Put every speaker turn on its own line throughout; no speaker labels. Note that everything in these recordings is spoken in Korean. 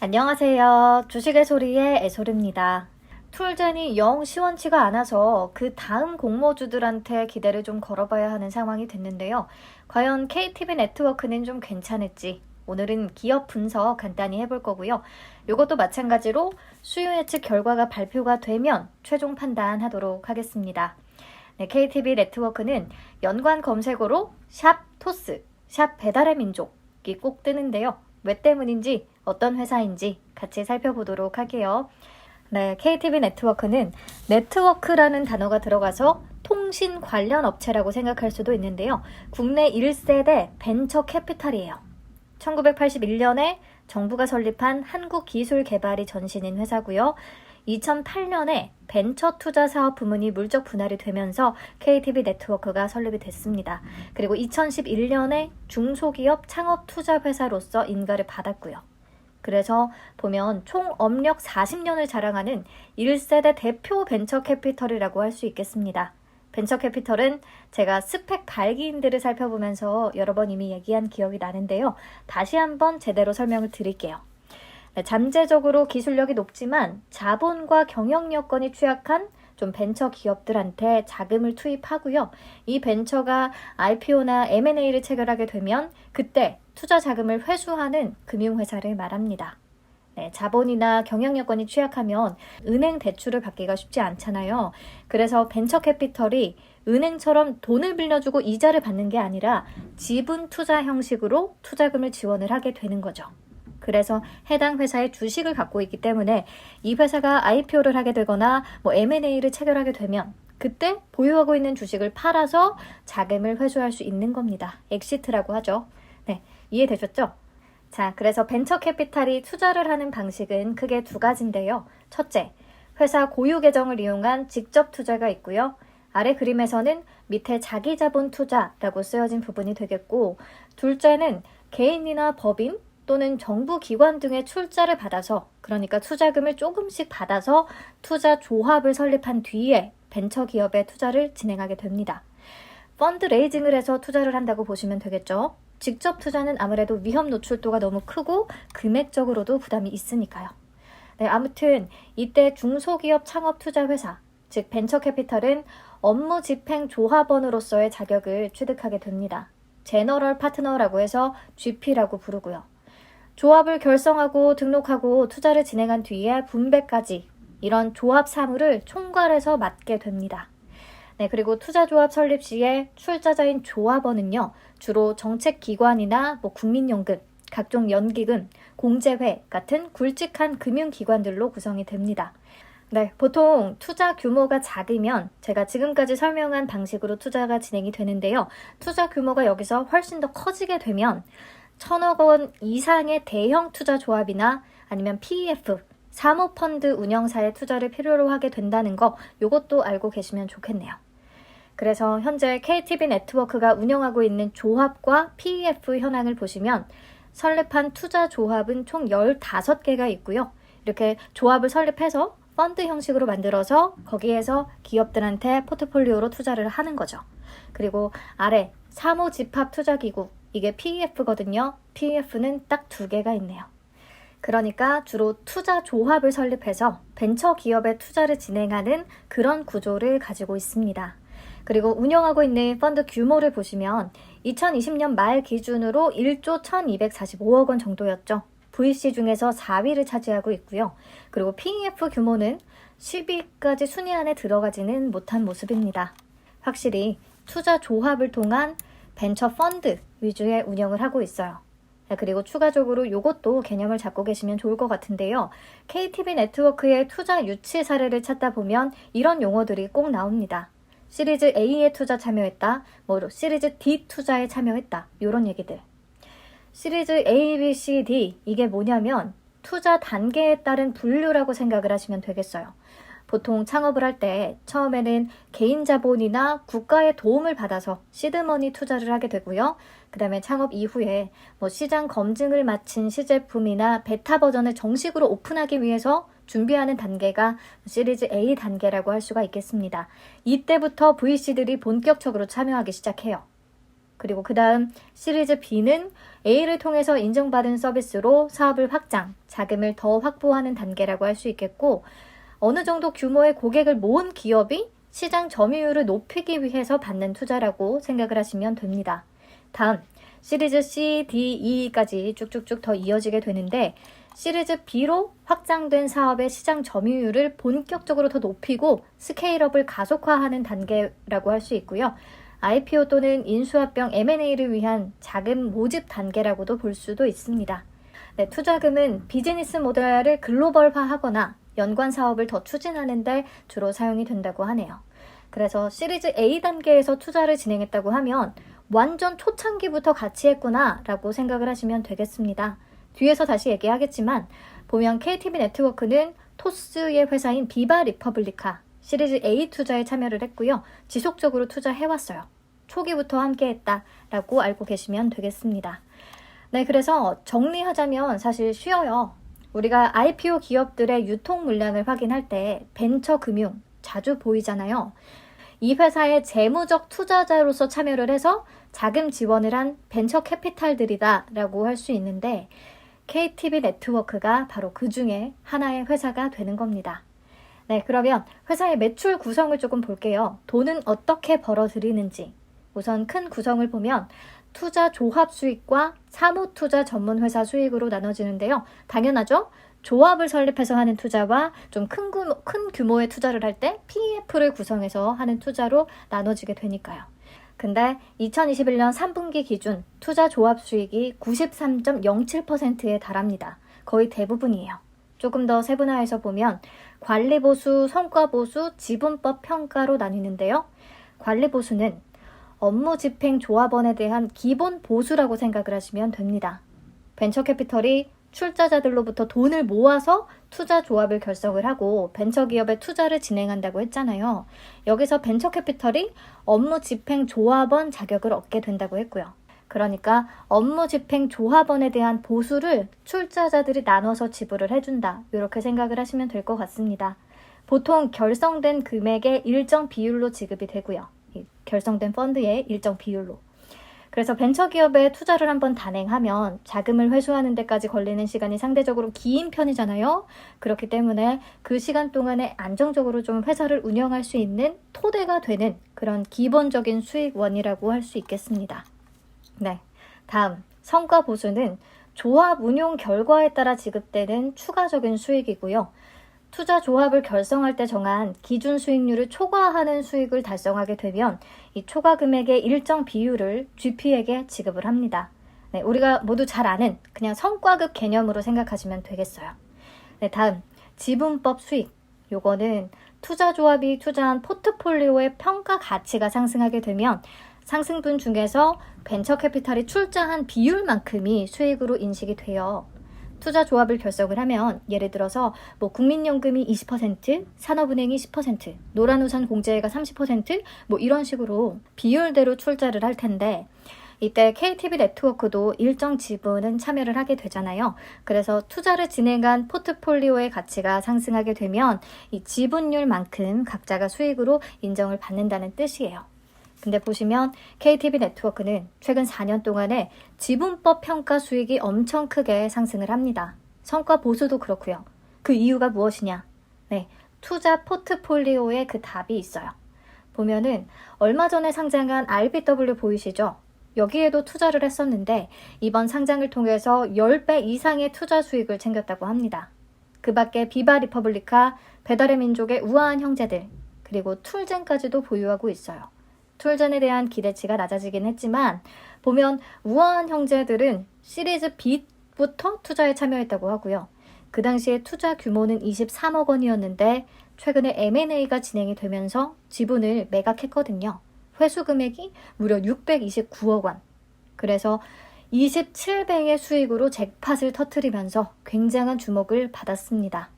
안녕하세요. 주식의 소리의 애소리입니다. 툴젠이 영 시원치가 않아서 그 다음 공모주들한테 기대를 좀 걸어봐야 하는 상황이 됐는데요. 과연 KTB 네트워크는 좀 괜찮을지 오늘은 기업 분석 간단히 해볼 거고요. 이것도 마찬가지로 수요 예측 결과가 발표가 되면 최종 판단하도록 하겠습니다. 네, KTB 네트워크는 연관 검색어로 샵 토스, 샵 배달의 민족이 꼭 뜨는데요. 왜 때문인지 어떤 회사인지 같이 살펴보도록 할게요. 네, KTB 네트워크는 네트워크라는 단어가 들어가서 통신 관련 업체라고 생각할 수도 있는데요. 국내 1세대 벤처 캐피탈이에요. 1981년에 정부가 설립한 한국기술개발이 전신인 회사고요. 2008년에 벤처 투자 사업 부문이 물적 분할이 되면서 KTB 네트워크가 설립이 됐습니다. 그리고 2011년에 중소기업 창업 투자 회사로서 인가를 받았고요. 그래서 보면 총 업력 40년을 자랑하는 1세대 대표 벤처 캐피털이라고 할 수 있겠습니다. 벤처 캐피털은 제가 스펙 발기인들을 살펴보면서 여러 번 이미 얘기한 기억이 나는데요. 다시 한번 제대로 설명을 드릴게요. 네, 잠재적으로 기술력이 높지만 자본과 경영 여건이 취약한 좀 벤처 기업들한테 자금을 투입하고요. 이 벤처가 IPO나 M&A를 체결하게 되면 그때 투자 자금을 회수하는 금융회사를 말합니다. 네, 자본이나 경영 여건이 취약하면 은행 대출을 받기가 쉽지 않잖아요. 그래서 벤처 캐피털이 은행처럼 돈을 빌려주고 이자를 받는 게 아니라 지분 투자 형식으로 투자금을 지원을 하게 되는 거죠. 그래서 해당 회사의 주식을 갖고 있기 때문에 이 회사가 IPO를 하게 되거나 M&A를 체결하게 되면 그때 보유하고 있는 주식을 팔아서 자금을 회수할 수 있는 겁니다. 엑시트라고 하죠. 네, 이해되셨죠? 자, 그래서 벤처 캐피탈이 투자를 하는 방식은 크게 두 가지인데요. 첫째, 회사 고유 계정을 이용한 직접 투자가 있고요. 아래 그림에서는 밑에 자기 자본 투자라고 쓰여진 부분이 되겠고, 둘째는 개인이나 법인 또는 정부 기관 등의 출자를 받아서, 그러니까 투자금을 조금씩 받아서 투자 조합을 설립한 뒤에 벤처 기업에 투자를 진행하게 됩니다. 펀드 레이징을 해서 투자를 한다고 보시면 되겠죠. 직접 투자는 아무래도 위험 노출도가 너무 크고 금액적으로도 부담이 있으니까요. 네, 아무튼 이때 중소기업 창업 투자 회사, 즉 벤처 캐피털은 업무 집행 조합원으로서의 자격을 취득하게 됩니다. 제너럴 파트너라고 해서 GP라고 부르고요. 조합을 결성하고 등록하고 투자를 진행한 뒤에 분배까지 이런 조합 사무를 총괄해서 맡게 됩니다. 네, 그리고 투자조합 설립 시에 출자자인 조합원은요, 주로 정책기관이나 국민연금, 각종 연기금, 공제회 같은 굵직한 금융기관들로 구성이 됩니다. 네, 보통 투자 규모가 작으면 제가 지금까지 설명한 방식으로 투자가 진행이 되는데요. 투자 규모가 여기서 훨씬 더 커지게 되면 1,000억 원 이상의 대형 투자 조합이나 아니면 PEF, 사모펀드 운영사의 투자를 필요로 하게 된다는 거, 이것도 알고 계시면 좋겠네요. 그래서 현재 KTB 네트워크가 운영하고 있는 조합과 PEF 현황을 보시면 설립한 투자 조합은 총 15개가 있고요. 이렇게 조합을 설립해서 펀드 형식으로 만들어서 거기에서 기업들한테 포트폴리오로 투자를 하는 거죠. 그리고 아래 사모집합투자기구, 이게 PEF거든요. PEF는 딱 2개가 있네요. 그러니까 주로 투자 조합을 설립해서 벤처 기업에 투자를 진행하는 그런 구조를 가지고 있습니다. 그리고 운영하고 있는 펀드 규모를 보시면 2020년 말 기준으로 1조 1245억 원 정도였죠. VC 중에서 4위를 차지하고 있고요. 그리고 PEF 규모는 10위까지 순위 안에 들어가지는 못한 모습입니다. 확실히 투자 조합을 통한 벤처 펀드 위주의 운영을 하고 있어요. 그리고 추가적으로 이것도 개념을 잡고 계시면 좋을 것 같은데요. KTB 네트워크의 투자 유치 사례를 찾다 보면 이런 용어들이 꼭 나옵니다. 시리즈 A에 투자 참여했다, 시리즈 D 투자에 참여했다, 이런 얘기들. 시리즈 A, B, C, D, 이게 뭐냐면 투자 단계에 따른 분류라고 생각을 하시면 되겠어요. 보통 창업을 할 때 처음에는 개인 자본이나 국가의 도움을 받아서 시드머니 투자를 하게 되고요. 그 다음에 창업 이후에 시장 검증을 마친 시제품이나 베타 버전을 정식으로 오픈하기 위해서 준비하는 단계가 시리즈 A 단계라고 할 수가 있겠습니다. 이때부터 VC들이 본격적으로 참여하기 시작해요. 그리고 그 다음 시리즈 B는 A를 통해서 인정받은 서비스로 사업을 확장, 자금을 더 확보하는 단계라고 할 수 있겠고, 어느 정도 규모의 고객을 모은 기업이 시장 점유율을 높이기 위해서 받는 투자라고 생각을 하시면 됩니다. 다음 시리즈 C, D, E까지 쭉쭉쭉 더 이어지게 되는데, 시리즈 B로 확장된 사업의 시장 점유율을 본격적으로 더 높이고 스케일업을 가속화하는 단계라고 할 수 있고요. IPO 또는 인수합병 M&A를 위한 자금 모집 단계라고도 볼 수도 있습니다. 네, 투자금은 비즈니스 모델을 글로벌화하거나 연관 사업을 더 추진하는 데 주로 사용이 된다고 하네요. 그래서 시리즈 A 단계에서 투자를 진행했다고 하면 완전 초창기부터 같이 했구나 라고 생각을 하시면 되겠습니다. 뒤에서 다시 얘기하겠지만 보면 KTB 네트워크는 토스의 회사인 비바 리퍼블리카 시리즈 A 투자에 참여를 했고요. 지속적으로 투자해왔어요. 초기부터 함께했다라고 알고 계시면 되겠습니다. 네, 그래서 정리하자면 사실 쉬워요. 우리가 IPO 기업들의 유통 물량을 확인할 때 벤처금융 자주 보이잖아요. 이 회사의 재무적 투자자로서 참여를 해서 자금 지원을 한 벤처 캐피탈들이다 라고 할 수 있는데, KTB 네트워크가 바로 그 중에 하나의 회사가 되는 겁니다. 네, 그러면 회사의 매출 구성을 조금 볼게요. 돈은 어떻게 벌어들이는지. 우선 큰 구성을 보면 투자 조합 수익과 사무투자 전문 회사 수익으로 나눠지는데요. 당연하죠? 조합을 설립해서 하는 투자와 좀 큰 규모의 투자를 할 때 PEF를 구성해서 하는 투자로 나눠지게 되니까요. 근데 2021년 3분기 기준 투자 조합 수익이 93.07%에 달합니다. 거의 대부분이에요. 조금 더 세분화해서 보면 관리보수, 성과보수, 지분법 평가로 나뉘는데요. 관리보수는 업무집행 조합원에 대한 기본 보수라고 생각을 하시면 됩니다. 벤처캐피털이 출자자들로부터 돈을 모아서 투자 조합을 결성을 하고 벤처기업에 투자를 진행한다고 했잖아요. 여기서 벤처캐피털이 업무집행 조합원 자격을 얻게 된다고 했고요. 그러니까 업무집행 조합원에 대한 보수를 출자자들이 나눠서 지불을 해준다. 이렇게 생각을 하시면 될 것 같습니다. 보통 결성된 금액의 일정 비율로 지급이 되고요. 결성된 펀드의 일정 비율로. 그래서 벤처기업에 투자를 한번 단행하면 자금을 회수하는 데까지 걸리는 시간이 상대적으로 긴 편이잖아요. 그렇기 때문에 그 시간 동안에 안정적으로 좀 회사를 운영할 수 있는 토대가 되는 그런 기본적인 수익원이라고 할 수 있겠습니다. 네, 다음 성과 보수는 조합 운용 결과에 따라 지급되는 추가적인 수익이고요. 투자 조합을 결성할 때 정한 기준 수익률을 초과하는 수익을 달성하게 되면 이 초과 금액의 일정 비율을 GP에게 지급을 합니다. 네, 우리가 모두 잘 아는 그냥 성과급 개념으로 생각하시면 되겠어요. 네, 다음 지분법 수익. 요거는 투자 조합이 투자한 포트폴리오의 평가 가치가 상승하게 되면 상승분 중에서 벤처 캐피탈이 출자한 비율만큼이 수익으로 인식이 돼요. 투자 조합을 결성을 하면 예를 들어서 국민연금이 20%, 산업은행이 10%, 노란우산 공제가 30% 이런 식으로 비율대로 출자를 할 텐데, 이때 KTB 네트워크도 일정 지분은 참여를 하게 되잖아요. 그래서 투자를 진행한 포트폴리오의 가치가 상승하게 되면 이 지분율만큼 각자가 수익으로 인정을 받는다는 뜻이에요. 근데 보시면 KTB 네트워크는 최근 4년 동안에 지분법 평가 수익이 엄청 크게 상승을 합니다. 성과 보수도 그렇고요. 그 이유가 무엇이냐? 네, 투자 포트폴리오에 그 답이 있어요. 보면은 얼마 전에 상장한 RBW 보이시죠? 여기에도 투자를 했었는데 이번 상장을 통해서 10배 이상의 투자 수익을 챙겼다고 합니다. 그 밖에 비바 리퍼블리카, 배달의 민족의 우아한 형제들, 그리고 툴젠까지도 보유하고 있어요. 툴젠에 대한 기대치가 낮아지긴 했지만 보면 우아한 형제들은 시리즈 B부터 투자에 참여했다고 하고요. 그 당시에 투자 규모는 23억 원이었는데 최근에 M&A가 진행이 되면서 지분을 매각했거든요. 회수 금액이 무려 629억 원. 그래서 27배의 수익으로 잭팟을 터뜨리면서 굉장한 주목을 받았습니다.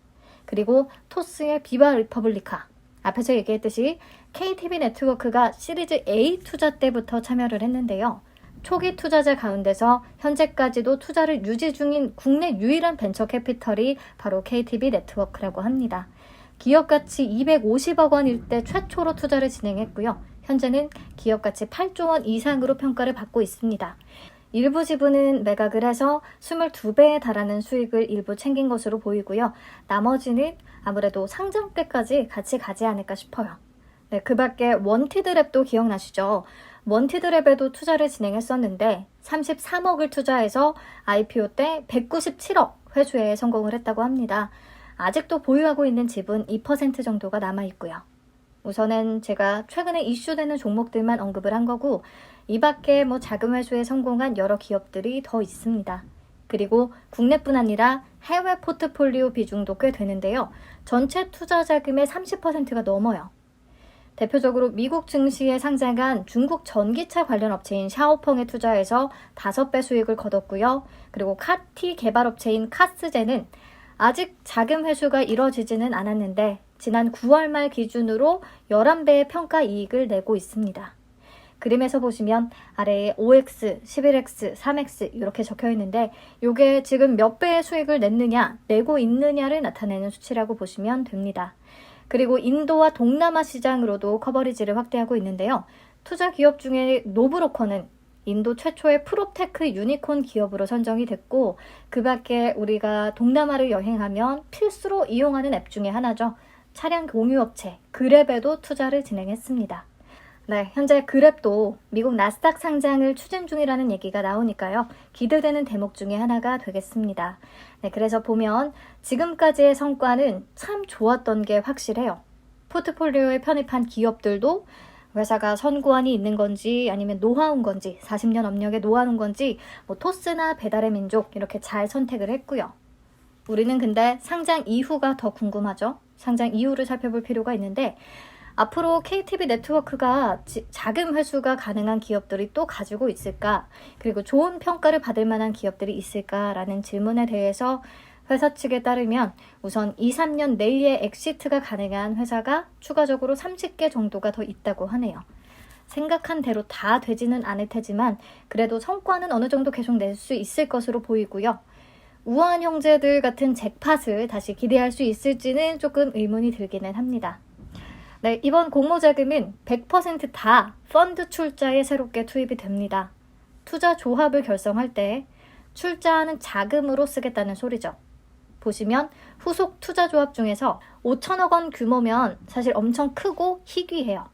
그리고 토스의 비바 리퍼블리카. 앞에서 얘기했듯이 KTB 네트워크가 시리즈 A 투자 때부터 참여를 했는데요. 초기 투자자 가운데서 현재까지도 투자를 유지 중인 국내 유일한 벤처 캐피털이 바로 KTB 네트워크라고 합니다. 기업 가치 250억 원일 때 최초로 투자를 진행했고요. 현재는 기업가치 8조 원 이상으로 평가를 받고 있습니다. 일부 지분은 매각을 해서 22배에 달하는 수익을 일부 챙긴 것으로 보이고요. 나머지는 아무래도 상장 때까지 같이 가지 않을까 싶어요. 네, 그 밖에 원티드랩도 기억나시죠? 원티드랩에도 투자를 진행했었는데 33억을 투자해서 IPO 때 197억 회수에 성공을 했다고 합니다. 아직도 보유하고 있는 지분 2% 정도가 남아있고요. 우선은 제가 최근에 이슈되는 종목들만 언급을 한 거고 이 밖에 자금 회수에 성공한 여러 기업들이 더 있습니다. 그리고 국내뿐 아니라 해외 포트폴리오 비중도 꽤 되는데요. 전체 투자 자금의 30%가 넘어요. 대표적으로 미국 증시에 상장한 중국 전기차 관련 업체인 샤오펑에 투자해서 5배 수익을 거뒀고요. 그리고 카티 개발업체인 카스제는 아직 자금 회수가 이뤄지지는 않았는데 지난 9월 말 기준으로 11배의 평가 이익을 내고 있습니다. 그림에서 보시면 아래에 OX, 11X, 3X 이렇게 적혀 있는데 이게 지금 몇 배의 수익을 냈느냐, 내고 있느냐를 나타내는 수치라고 보시면 됩니다. 그리고 인도와 동남아 시장으로도 커버리지를 확대하고 있는데요. 투자 기업 중에 노브로커는 인도 최초의 프롭테크 유니콘 기업으로 선정이 됐고 그 밖에 우리가 동남아를 여행하면 필수로 이용하는 앱 중에 하나죠. 차량 공유업체 그랩에도 투자를 진행했습니다. 네, 현재 그랩도 미국 나스닥 상장을 추진 중이라는 얘기가 나오니까요. 기대되는 대목 중에 하나가 되겠습니다. 네, 그래서 보면 지금까지의 성과는 참 좋았던 게 확실해요. 포트폴리오에 편입한 기업들도 회사가 선구안이 있는 건지 아니면 노하우인 건지 40년 업력의 노하우인 건지 토스나 배달의 민족 이렇게 잘 선택을 했고요. 우리는 근데 상장 이후가 더 궁금하죠. 상장 이후를 살펴볼 필요가 있는데 앞으로 KTB 네트워크가 자금 회수가 가능한 기업들이 또 가지고 있을까? 그리고 좋은 평가를 받을 만한 기업들이 있을까라는 질문에 대해서 회사 측에 따르면 우선 2, 3년 내에 엑시트가 가능한 회사가 추가적으로 30개 정도가 더 있다고 하네요. 생각한 대로 다 되지는 않을 테지만 그래도 성과는 어느 정도 계속 낼 수 있을 것으로 보이고요. 우한 형제들 같은 잭팟을 다시 기대할 수 있을지는 조금 의문이 들기는 합니다. 네, 이번 공모자금은 100% 펀드 출자에 새롭게 투입이 됩니다. 투자 조합을 결성할 때 출자하는 자금으로 쓰겠다는 소리죠. 보시면 후속 투자 조합 중에서 5천억 원 규모면 사실 엄청 크고 희귀해요.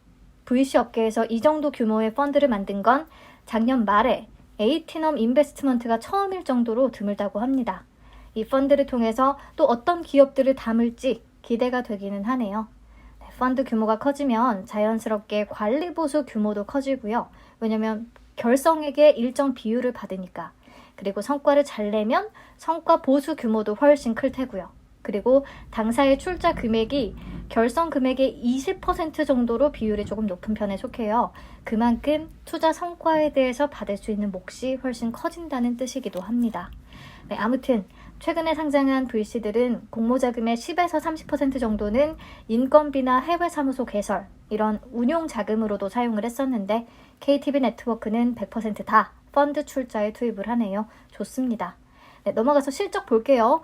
VC 업계에서 이 정도 규모의 펀드를 만든 건 작년 말에 에이티넘 인베스트먼트가 처음일 정도로 드물다고 합니다. 이 펀드를 통해서 또 어떤 기업들을 담을지 기대가 되기는 하네요. 펀드 규모가 커지면 자연스럽게 관리 보수 규모도 커지고요. 왜냐면 결성액의 일정 비율을 받으니까. 그리고 성과를 잘 내면 성과 보수 규모도 훨씬 클 테고요. 그리고 당사의 출자 금액이 결성 금액의 20% 정도로 비율이 조금 높은 편에 속해요. 그만큼 투자 성과에 대해서 받을 수 있는 몫이 훨씬 커진다는 뜻이기도 합니다. 네, 아무튼 최근에 상장한 VC들은 공모자금의 10에서 30% 정도는 인건비나 해외 사무소 개설, 이런 운용 자금으로도 사용을 했었는데 KTB 네트워크는 100% 펀드 출자에 투입을 하네요. 좋습니다. 네, 넘어가서 실적 볼게요.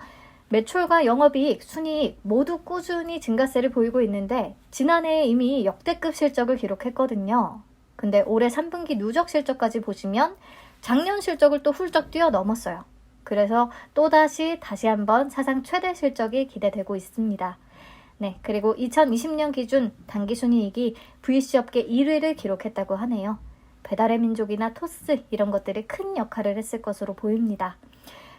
매출과 영업이익, 순이익 모두 꾸준히 증가세를 보이고 있는데 지난해에 이미 역대급 실적을 기록했거든요. 근데 올해 3분기 누적 실적까지 보시면 작년 실적을 또 훌쩍 뛰어넘었어요. 그래서 다시 한번 사상 최대 실적이 기대되고 있습니다. 네, 그리고 2020년 기준 당기순이익이 VC 업계 1위를 기록했다고 하네요. 배달의 민족이나 토스 이런 것들이 큰 역할을 했을 것으로 보입니다.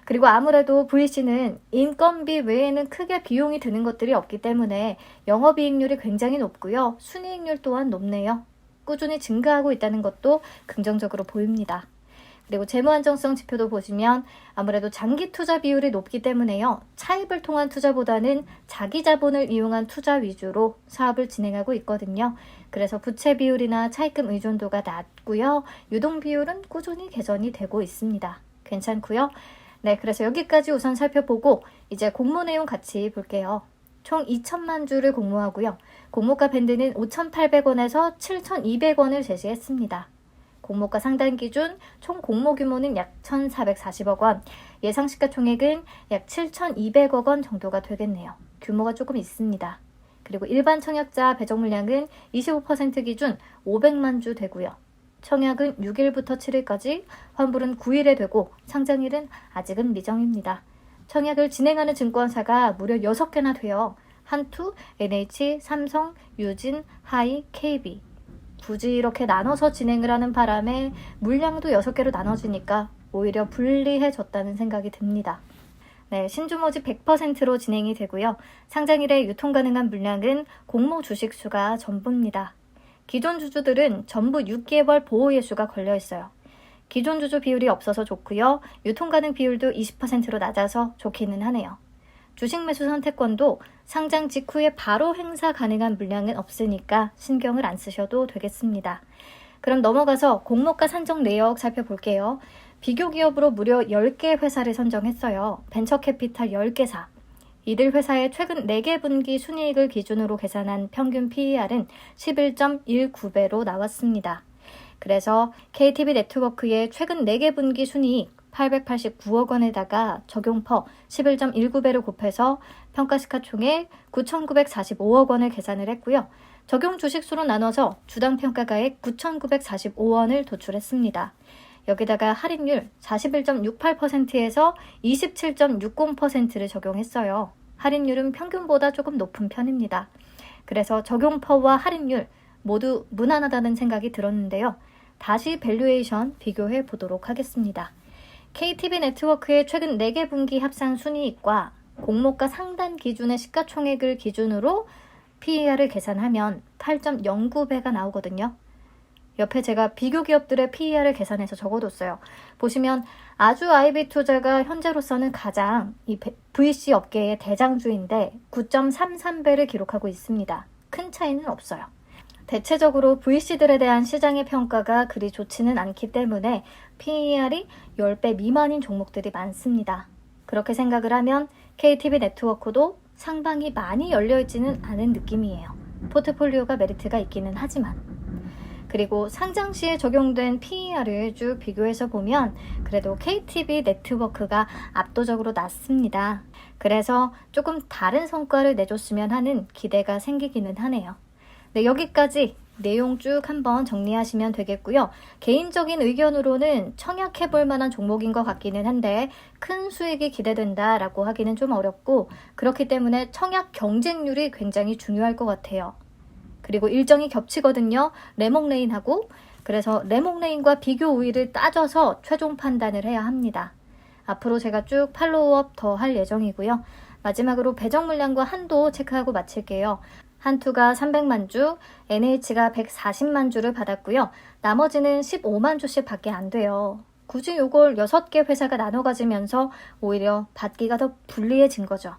그리고 아무래도 VC는 인건비 외에는 크게 비용이 드는 것들이 없기 때문에 영업이익률이 굉장히 높고요. 순이익률 또한 높네요. 꾸준히 증가하고 있다는 것도 긍정적으로 보입니다. 그리고 재무 안정성 지표도 보시면 아무래도 장기 투자 비율이 높기 때문에요. 차입을 통한 투자보다는 자기 자본을 이용한 투자 위주로 사업을 진행하고 있거든요. 그래서 부채 비율이나 차입금 의존도가 낮고요. 유동 비율은 꾸준히 개선이 되고 있습니다. 괜찮고요. 네, 그래서 여기까지 우선 살펴보고 이제 공모 내용 같이 볼게요. 총 2천만 주를 공모하고요. 공모가 밴드는 5,800원에서 7,200원을 제시했습니다. 공모가 상단 기준 총 공모 규모는 약 1,440억 원, 예상 시가총액은 약 7,200억 원 정도가 되겠네요. 규모가 조금 있습니다. 그리고 일반 청약자 배정 물량은 25% 기준 500만 주 되고요. 청약은 6일부터 7일까지, 환불은 9일에 되고 상장일은 아직은 미정입니다. 청약을 진행하는 증권사가 무려 6개나 돼요. 한투, NH, 삼성, 유진, 하이, KB. 굳이 이렇게 나눠서 진행을 하는 바람에 물량도 6개로 나눠지니까 오히려 불리해졌다는 생각이 듭니다. 네, 신주 모집 100%로 진행이 되고요. 상장일에 유통 가능한 물량은 공모 주식 수가 전부입니다. 기존 주주들은 전부 6개월 보호 예수가 걸려 있어요. 기존 주주 비율이 없어서 좋고요. 유통 가능 비율도 20%로 낮아서 좋기는 하네요. 주식 매수 선택권도 상장 직후에 바로 행사 가능한 물량은 없으니까 신경을 안 쓰셔도 되겠습니다. 그럼 넘어가서 공모가 산정 내역 살펴볼게요. 비교 기업으로 무려 10개 회사를 선정했어요. 벤처캐피탈 10개사. 이들 회사의 최근 4개 분기 순이익을 기준으로 계산한 평균 PER은 11.19배로 나왔습니다. 그래서 KTB 네트워크의 최근 4개 분기 순이익 889억 원에다가 적용퍼 11.19배를 곱해서 평가시가총액 9,945억 원을 계산을 했고요. 적용 주식수로 나눠서 주당 평가가액 9,945원을 도출했습니다. 여기다가 할인율 41.68%에서 27.60%를 적용했어요. 할인율은 평균보다 조금 높은 편입니다. 그래서 적용퍼와 할인율 모두 무난하다는 생각이 들었는데요. 다시 밸류에이션 비교해 보도록 하겠습니다. KTB 네트워크의 최근 4개 분기 합산 순이익과 공모가 상단 기준의 시가총액을 기준으로 PER을 계산하면 8.09배가 나오거든요. 옆에 제가 비교 기업들의 PER을 계산해서 적어뒀어요. 보시면 아주 IB투자가 현재로서는 가장 이 VC 업계의 대장주인데 9.33배를 기록하고 있습니다. 큰 차이는 없어요. 대체적으로 VC들에 대한 시장의 평가가 그리 좋지는 않기 때문에 PER이 10배 미만인 종목들이 많습니다. 그렇게 생각을 하면 KTB 네트워크도 상방이 많이 열려있지는 않은 느낌이에요. 포트폴리오가 메리트가 있기는 하지만. 그리고 상장 시에 적용된 PER을 쭉 비교해서 보면 그래도 KTB 네트워크가 압도적으로 낮습니다. 그래서 조금 다른 성과를 내줬으면 하는 기대가 생기기는 하네요. 네, 여기까지 내용 쭉 한번 정리하시면 되겠고요. 개인적인 의견으로는 청약해볼 만한 종목인 것 같기는 한데 큰 수익이 기대된다라고 하기는 좀 어렵고 그렇기 때문에 청약 경쟁률이 굉장히 중요할 것 같아요. 그리고 일정이 겹치거든요. 레몽레인하고. 그래서 레몽레인과 비교 우위를 따져서 최종 판단을 해야 합니다. 앞으로 제가 쭉 팔로우업 더 할 예정이고요. 마지막으로 배정 물량과 한도 체크하고 마칠게요. 한투가 300만 주, NH가 140만 주를 받았고요. 나머지는 15만 주씩 밖에 안 돼요. 굳이 이걸 6개 회사가 나눠 가지면서 오히려 받기가 더 불리해진 거죠.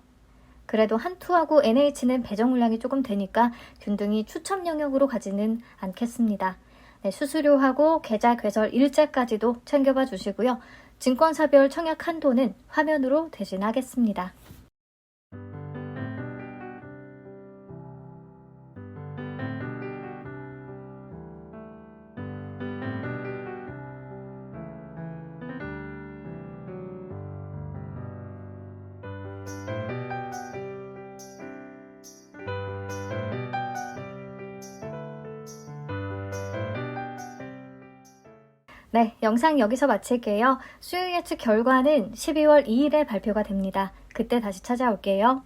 그래도 한투하고 NH는 배정 물량이 조금 되니까 균등히 추첨 영역으로 가지는 않겠습니다. 네, 수수료하고 계좌 개설 일자까지도 챙겨봐 주시고요. 증권사별 청약 한도는 화면으로 대신하겠습니다. 네, 영상 여기서 마칠게요. 수요 예측 결과는 12월 2일에 발표가 됩니다. 그때 다시 찾아올게요.